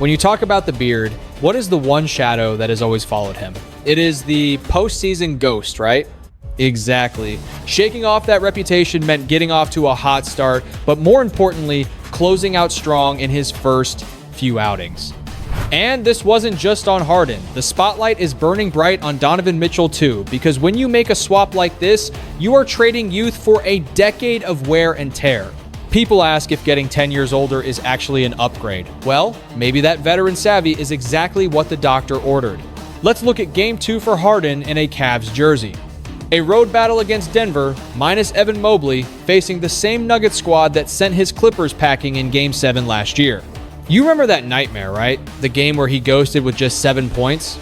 When you talk about the beard, what is the one shadow that has always followed him? It is the postseason ghost, right? Exactly. Shaking off that reputation meant getting off to a hot start, but more importantly, closing out strong in his first few outings. And this wasn't just on Harden. The spotlight is burning bright on Donovan Mitchell too, because when you make a swap like this, you are trading youth for a decade of wear and tear. People ask if getting 10 years older is actually an upgrade. Well, maybe that veteran savvy is exactly what the doctor ordered. Let's look at Game 2 for Harden in a Cavs jersey. A road battle against Denver, minus Evan Mobley, facing the same Nuggets squad that sent his Clippers packing in Game 7 last year. You remember that nightmare, right? The game where he ghosted with just 7 points?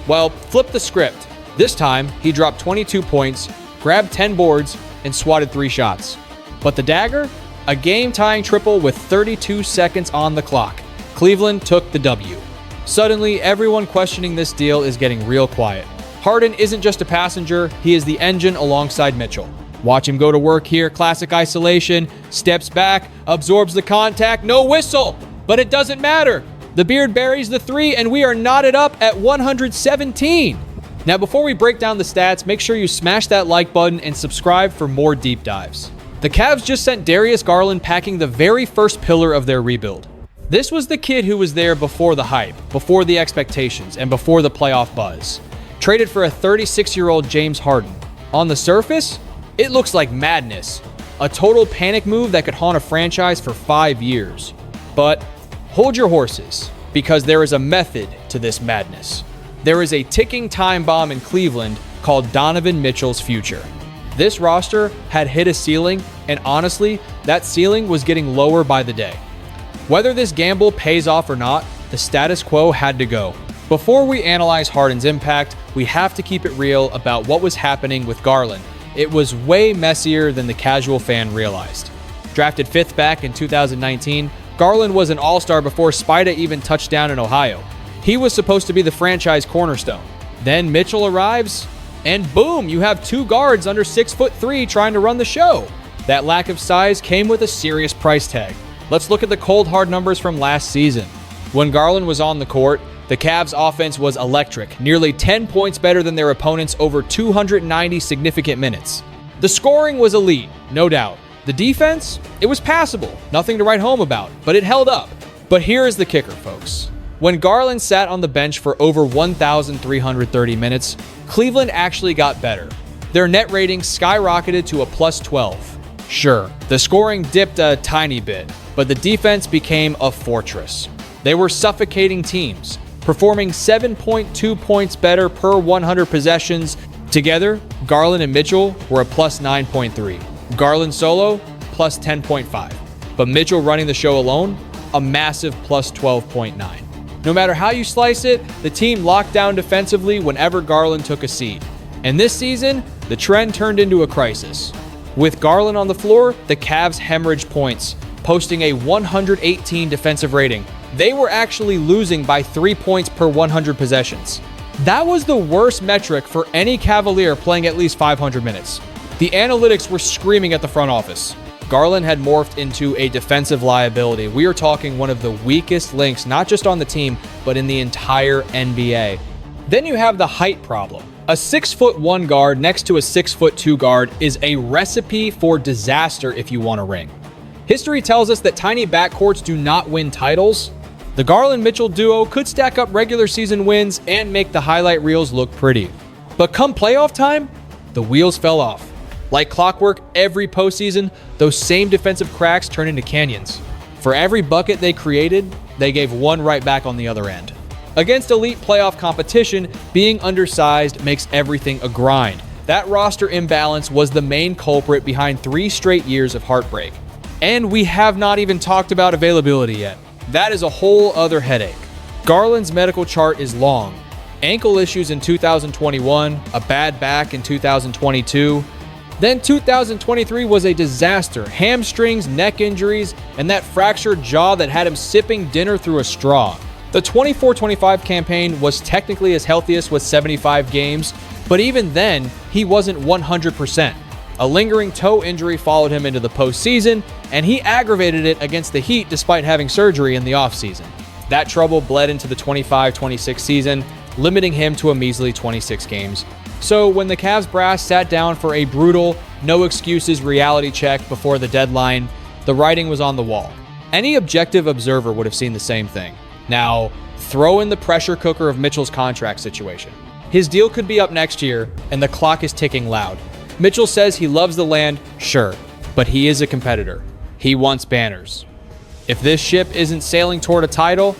Well, flip the script. This time, he dropped 22 points, grabbed 10 boards, and swatted 3 shots. But the dagger? A game-tying triple with 32 seconds on the clock. Cleveland took the W. Suddenly, everyone questioning this deal is getting real quiet. Harden isn't just a passenger, he is the engine alongside Mitchell. Watch him go to work here, classic isolation, steps back, absorbs the contact, no whistle! But it doesn't matter. The beard buries the 3, and we are knotted up at 117. Now, before we break down the stats, make sure you smash that like button and subscribe for more deep dives. The Cavs just sent Darius Garland packing the very first pillar of their rebuild. This was the kid who was there before the hype, before the expectations, and before the playoff buzz. Traded for a 36-year-old James Harden. On the surface, it looks like madness. A total panic move that could haunt a franchise for 5 years. But hold your horses, because there is a method to this madness. There is a ticking time bomb in Cleveland called Donovan Mitchell's future. This roster had hit a ceiling, and honestly, that ceiling was getting lower by the day. Whether this gamble pays off or not, the status quo had to go. Before we analyze Harden's impact, we have to keep it real about what was happening with Garland. It was way messier than the casual fan realized. Drafted 5th back in 2019, Garland was an all-star before Spida even touched down in Ohio. He was supposed to be the franchise cornerstone. Then Mitchell arrives, and boom, you have 2 guards under 6'3" trying to run the show. That lack of size came with a serious price tag. Let's look at the cold hard numbers from last season. When Garland was on the court, the Cavs' offense was electric, nearly 10 points better than their opponents over 290 significant minutes. The scoring was elite, no doubt. The defense? It was passable, nothing to write home about, but it held up. But here is the kicker, folks. When Garland sat on the bench for over 1,330 minutes, Cleveland actually got better. Their net rating skyrocketed to a +12. Sure, the scoring dipped a tiny bit, but the defense became a fortress. They were suffocating teams, performing 7.2 points better per 100 possessions. Together, Garland and Mitchell were a +9.3. Garland solo, +10.5. But Mitchell running the show alone, a massive +12.9. No matter how you slice it, the team locked down defensively whenever Garland took a seat. And this season, the trend turned into a crisis. With Garland on the floor, the Cavs hemorrhaged points, posting a 118 defensive rating. They were actually losing by 3 points per 100 possessions. That was the worst metric for any Cavalier playing at least 500 minutes. The analytics were screaming at the front office. Garland had morphed into a defensive liability. We are talking one of the weakest links, not just on the team, but in the entire NBA. Then you have the height problem. A 6'1" guard next to a 6'2" guard is a recipe for disaster if you want a ring. History tells us that tiny backcourts do not win titles. The Garland-Mitchell duo could stack up regular season wins and make the highlight reels look pretty. But come playoff time, the wheels fell off. Like clockwork, every postseason, those same defensive cracks turn into canyons. For every bucket they created, they gave one right back on the other end. Against elite playoff competition, being undersized makes everything a grind. That roster imbalance was the main culprit behind 3 straight years of heartbreak. And we have not even talked about availability yet. That is a whole other headache. Garland's medical chart is long. Ankle issues in 2021, a bad back in 2022. Then 2023 was a disaster. Hamstrings, neck injuries, and that fractured jaw that had him sipping dinner through a straw. The 24-25 campaign was technically his healthiest with 75 games, but even then, he wasn't 100%. A lingering toe injury followed him into the postseason, and he aggravated it against the Heat despite having surgery in the offseason. That trouble bled into the 25-26 season, limiting him to a measly 26 games. So when the Cavs brass sat down for a brutal, no excuses reality check before the deadline, the writing was on the wall. Any objective observer would have seen the same thing. Now, throw in the pressure cooker of Mitchell's contract situation. His deal could be up next year, and the clock is ticking loud. Mitchell says he loves the land, sure, but he is a competitor. He wants banners. If this ship isn't sailing toward a title,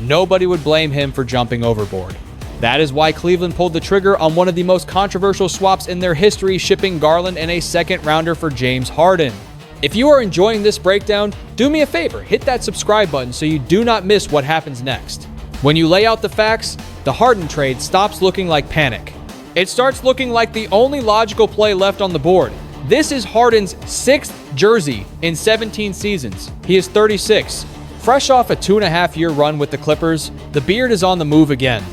nobody would blame him for jumping overboard. That is why Cleveland pulled the trigger on one of the most controversial swaps in their history, shipping Garland and a second rounder for James Harden. If you are enjoying this breakdown, do me a favor, hit that subscribe button so you do not miss what happens next. When you lay out the facts, the Harden trade stops looking like panic. It starts looking like the only logical play left on the board. This is Harden's 6th jersey in 17 seasons. He is 36. Fresh off a 2.5-year run with the Clippers, the beard is on the move again.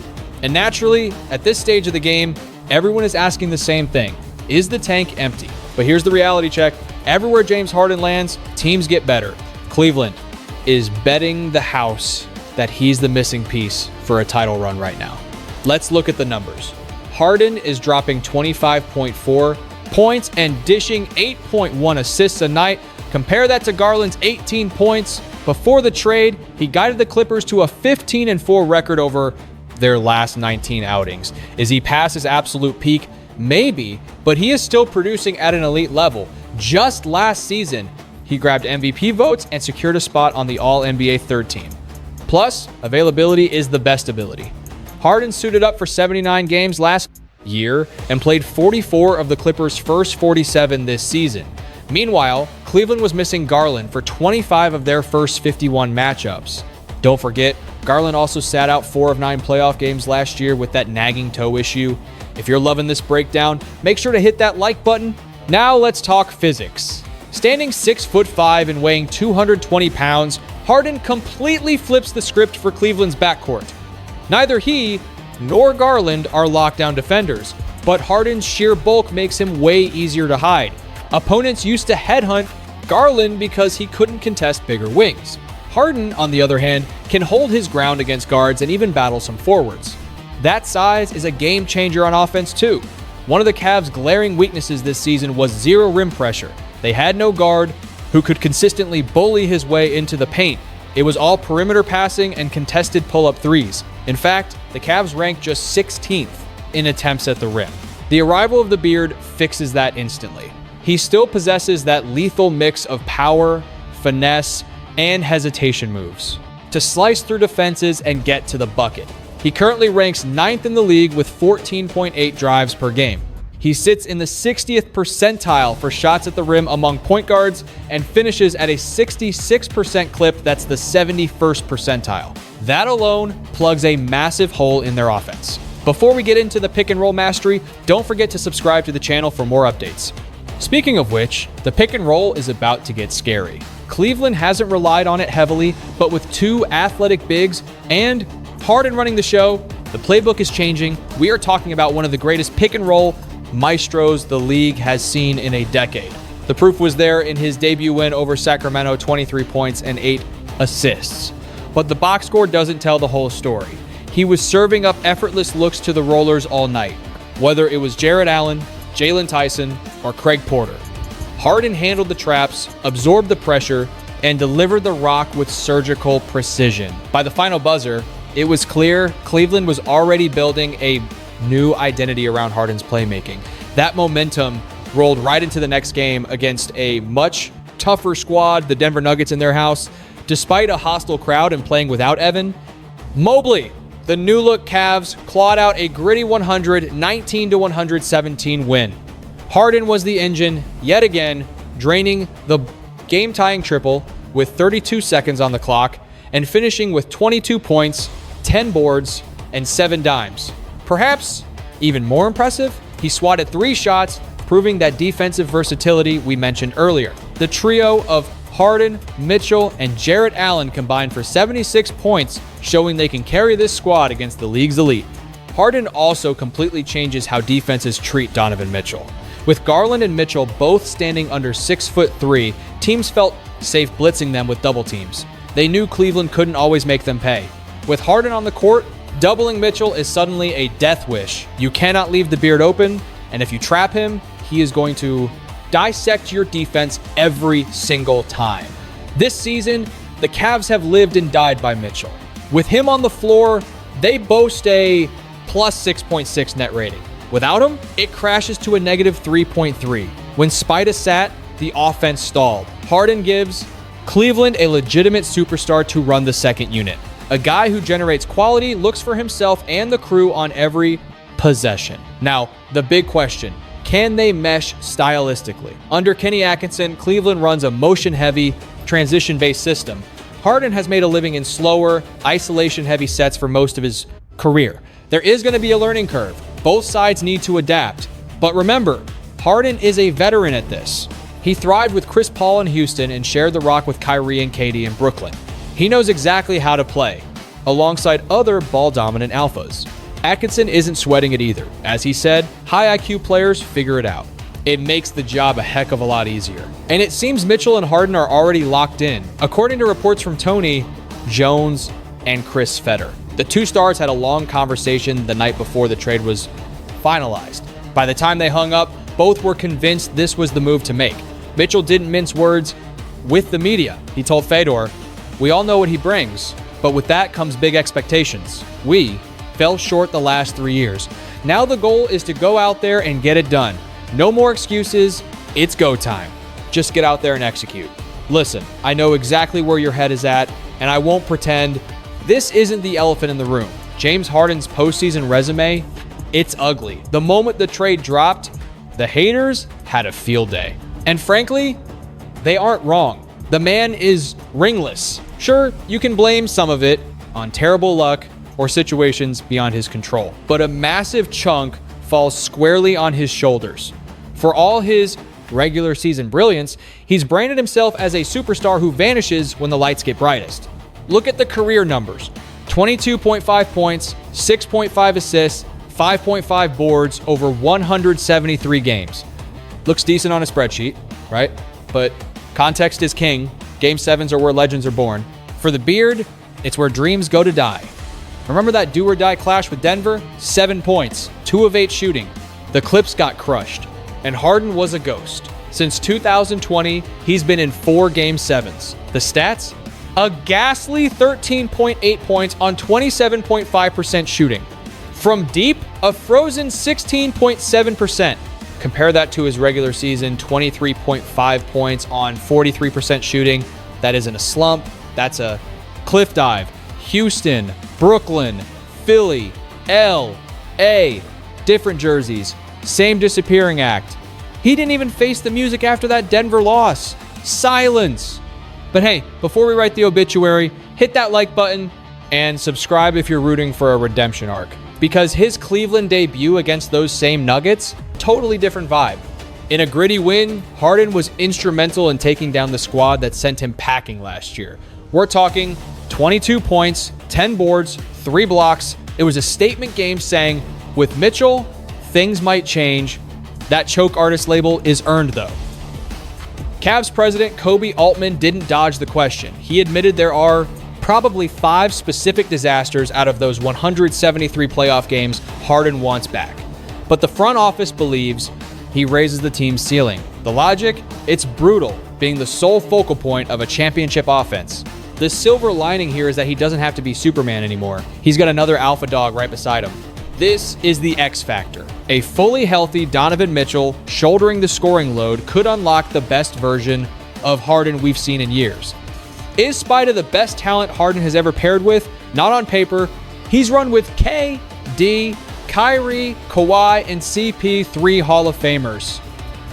And naturally, at this stage of the game, everyone is asking the same thing. Is the tank empty? But here's the reality check. Everywhere James Harden lands, teams get better. Cleveland is betting the house that he's the missing piece for a title run right now. Let's look at the numbers. Harden is dropping 25.4 points and dishing 8.1 assists a night. Compare that to Garland's 18 points. Before the trade, he guided the Clippers to a 15-4 record over their last 19 outings. Is he past his absolute peak? Maybe, but he is still producing at an elite level. Just last season, he grabbed MVP votes and secured a spot on the All-NBA third team. Plus, availability is the best ability. Harden suited up for 79 games last year and played 44 of the Clippers' first 47 this season. Meanwhile, Cleveland was missing Garland for 25 of their first 51 matchups. Don't forget, Garland also sat out 4 of 9 playoff games last year with that nagging toe issue. If you're loving this breakdown, make sure to hit that like button. Now let's talk physics. Standing 6'5" and weighing 220 pounds, Harden completely flips the script for Cleveland's backcourt. Neither he nor Garland are lockdown defenders, but Harden's sheer bulk makes him way easier to hide. Opponents used to headhunt Garland because he couldn't contest bigger wings. Harden, on the other hand, can hold his ground against guards and even battle some forwards. That size is a game changer on offense too. One of the Cavs' glaring weaknesses this season was zero rim pressure. They had no guard who could consistently bully his way into the paint. It was all perimeter passing and contested pull-up threes. In fact, the Cavs ranked just 16th in attempts at the rim. The arrival of the beard fixes that instantly. He still possesses that lethal mix of power, finesse, and hesitation moves to slice through defenses and get to the bucket. He currently ranks 9th in the league with 14.8 drives per game. He sits in the 60th percentile for shots at the rim among point guards and finishes at a 66% clip that's the 71st percentile. That alone plugs a massive hole in their offense. Before we get into the pick and roll mastery, don't forget to subscribe to the channel for more updates. Speaking of which, the pick and roll is about to get scary. Cleveland hasn't relied on it heavily, but with 2 athletic bigs and Harden running the show, the playbook is changing. We are talking about one of the greatest pick and roll maestros the league has seen in a decade. The proof was there in his debut win over Sacramento, 23 points and 8 assists. But the box score doesn't tell the whole story. He was serving up effortless looks to the rollers all night, whether it was Jarrett Allen, Jalen Tyson, or Craig Porter. Harden handled the traps, absorbed the pressure, and delivered the rock with surgical precision. By the final buzzer, it was clear Cleveland was already building a new identity around Harden's playmaking. That momentum rolled right into the next game against a much tougher squad, the Denver Nuggets in their house. Despite a hostile crowd and playing without Evan Mobley, the new-look Cavs clawed out a gritty 119-117 win. Harden was the engine yet again, draining the game-tying triple with 32 seconds on the clock and finishing with 22 points, 10 boards, and 7 dimes. Perhaps even more impressive, he swatted 3 shots, proving that defensive versatility we mentioned earlier. The trio of Harden, Mitchell, and Jarrett Allen combined for 76 points, showing they can carry this squad against the league's elite. Harden also completely changes how defenses treat Donovan Mitchell. With Garland and Mitchell both standing under 6'3", teams felt safe blitzing them with double teams. They knew Cleveland couldn't always make them pay. With Harden on the court, doubling Mitchell is suddenly a death wish. You cannot leave the beard open, and if you trap him, he is going to dissect your defense every single time. This season, the Cavs have lived and died by Mitchell. With him on the floor, they boast a plus 6.6 net rating. Without him, it crashes to a negative 3.3. When Spida sat, the offense stalled. Harden gives Cleveland a legitimate superstar to run the second unit. A guy who generates quality, looks for himself and the crew on every possession. Now, the big question, can they mesh stylistically? Under Kenny Atkinson, Cleveland runs a motion-heavy, transition-based system. Harden has made a living in slower, isolation-heavy sets for most of his career. There is going to be a learning curve. Both sides need to adapt. But remember, Harden is a veteran at this. He thrived with Chris Paul in Houston and shared the rock with Kyrie and KD in Brooklyn. He knows exactly how to play, alongside other ball-dominant alphas. Atkinson isn't sweating it either. As he said, high IQ players figure it out. It makes the job a heck of a lot easier. And it seems Mitchell and Harden are already locked in, according to reports from Tony, Jones, and Chris Feder. The two stars had a long conversation the night before the trade was finalized. By the time they hung up, both were convinced this was the move to make. Mitchell didn't mince words with the media. He told Fedor, "We all know what he brings, but with that comes big expectations. We fell short the last 3 years. Now the goal is to go out there and get it done. No more excuses. It's go time. Just get out there and execute. Listen, I know exactly where your head is at, and I won't pretend. This isn't the elephant in the room. James Harden's postseason resume, it's ugly. The moment the trade dropped, the haters had a field day. And frankly, they aren't wrong. The man is ringless. Sure, you can blame some of it on terrible luck or situations beyond his control, but a massive chunk falls squarely on his shoulders. For all his regular season brilliance, he's branded himself as a superstar who vanishes when the lights get brightest. Look at the career numbers. 22.5 points, 6.5 assists, 5.5 boards over 173 games. Looks decent on a spreadsheet, right? But context is king. Game 7s are where legends are born. For the beard, it's where dreams go to die. Remember that do-or-die clash with Denver? 7 points, 2 of 8 shooting. The Clips got crushed, and Harden was a ghost. Since 2020, he's been in 4 Game 7s. The stats? A ghastly 13.8 points on 27.5% shooting. From deep, a frozen 16.7%. Compare that to his regular season, 23.5 points on 43% shooting. That isn't a slump. That's a cliff dive. Houston, Brooklyn, Philly, L.A., different jerseys, same disappearing act. He didn't even face the music after that Denver loss. Silence. But hey, before we write the obituary, hit that like button and subscribe if you're rooting for a redemption arc. Because his Cleveland debut against those same Nuggets, totally different vibe. In a gritty win, Harden was instrumental in taking down the squad that sent him packing last year. We're talking 22 points, 10 boards, 3 blocks. It was a statement game saying, with Mitchell, things might change. That choke artist label is earned though. Cavs president Kobe Altman didn't dodge the question. He admitted there are probably 5 specific disasters out of those 173 playoff games Harden wants back. But the front office believes he raises the team's ceiling. The logic? It's brutal, being the sole focal point of a championship offense. The silver lining here is that he doesn't have to be Superman anymore. He's got another alpha dog right beside him. This is the X factor. A fully healthy Donovan Mitchell shouldering the scoring load could unlock the best version of Harden we've seen in years. Is Spida the best talent Harden has ever paired with? Not on paper. He's run with KD, Kyrie, Kawhi, and CP3 Hall of Famers.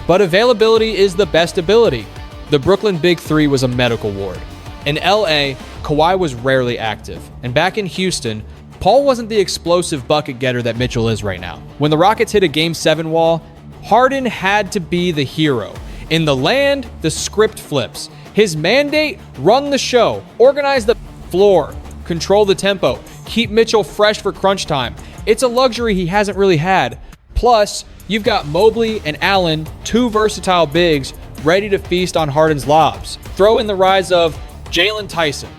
But availability is the best ability. The Brooklyn Big Three was a medical ward. In LA, Kawhi was rarely active. And back in Houston, Paul wasn't the explosive bucket getter that Mitchell is right now. When the Rockets hit a Game 7 wall, Harden had to be the hero. In the land, the script flips. His mandate, run the show, organize the floor, control the tempo, keep Mitchell fresh for crunch time. It's a luxury he hasn't really had. Plus, you've got Mobley and Allen, 2 versatile bigs, ready to feast on Harden's lobs. Throw in the rise of Jalen Tyson,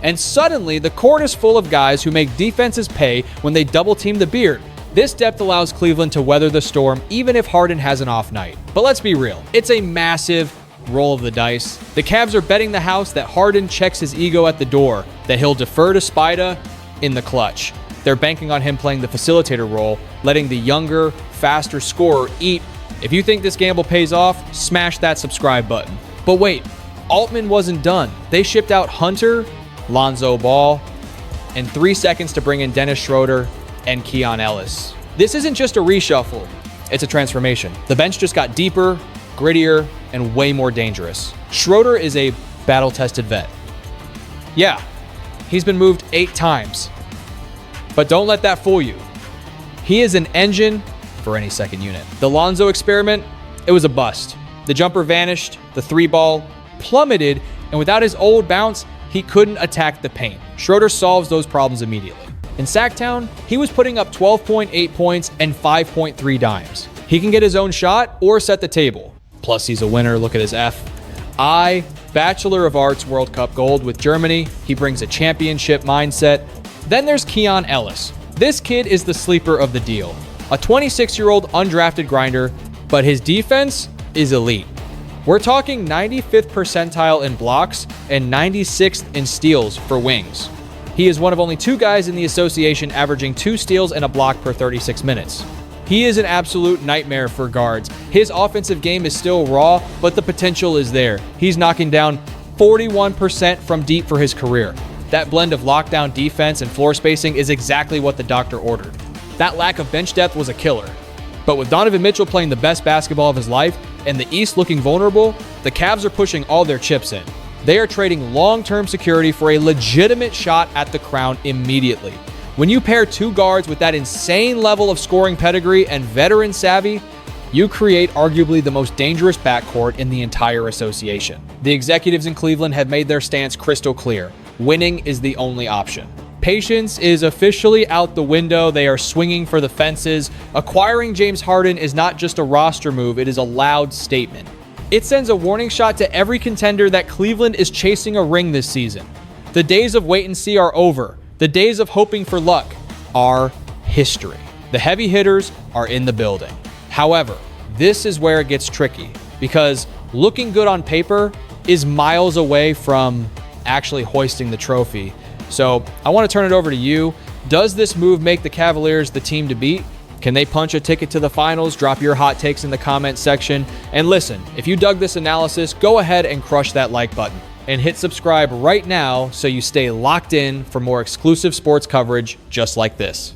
And suddenly, the court is full of guys who make defenses pay when they double-team the beard. This depth allows Cleveland to weather the storm even if Harden has an off night. But let's be real, it's a massive roll of the dice. The Cavs are betting the house that Harden checks his ego at the door, that he'll defer to Spida in the clutch. They're banking on him playing the facilitator role, letting the younger, faster scorer eat. If you think this gamble pays off, smash that subscribe button. But wait, Altman wasn't done. They shipped out Hunter, Lonzo Ball, and 3 seconds to bring in Dennis Schroeder and Keon Ellis. This isn't just a reshuffle, it's a transformation. The bench just got deeper, grittier, and way more dangerous. Schroeder is a battle-tested vet. Yeah, he's been moved 8 times. But don't let that fool you. He is an engine for any second unit. The Lonzo experiment, it was a bust. The jumper vanished, the 3-ball plummeted, and without his old bounce, he couldn't attack the paint. Schroeder solves those problems immediately. In Sacktown, he was putting up 12.8 points and 5.3 dimes. He can get his own shot or set the table. Plus, he's a winner. Look at his FI, Bachelor of Arts World Cup gold with Germany. He brings a championship mindset. Then there's Keon Ellis. This kid is the sleeper of the deal. A 26-year-old undrafted grinder, but his defense is elite. We're talking 95th percentile in blocks and 96th in steals for wings. He is one of only 2 guys in the association averaging 2 steals and a block per 36 minutes. He is an absolute nightmare for guards. His offensive game is still raw, but the potential is there. He's knocking down 41% from deep for his career. That blend of lockdown defense and floor spacing is exactly what the doctor ordered. That lack of bench depth was a killer. But with Donovan Mitchell playing the best basketball of his life and the East looking vulnerable, the Cavs are pushing all their chips in. They are trading long-term security for a legitimate shot at the crown immediately. When you pair 2 guards with that insane level of scoring pedigree and veteran savvy, you create arguably the most dangerous backcourt in the entire association. The executives in Cleveland have made their stance crystal clear. Winning is the only option. Patience is officially out the window. They are swinging for the fences. Acquiring James Harden is not just a roster move, it is a loud statement. It sends a warning shot to every contender that Cleveland is chasing a ring this season. The days of wait and see are over. The days of hoping for luck are history. The heavy hitters are in the building. However, this is where it gets tricky because looking good on paper is miles away from actually hoisting the trophy. So I want to turn it over to you. Does this move make the Cavaliers the team to beat? Can they punch a ticket to the finals? Drop your hot takes in the comment section. And listen, if you dug this analysis, go ahead and crush that like button. And hit subscribe right now so you stay locked in for more exclusive sports coverage just like this.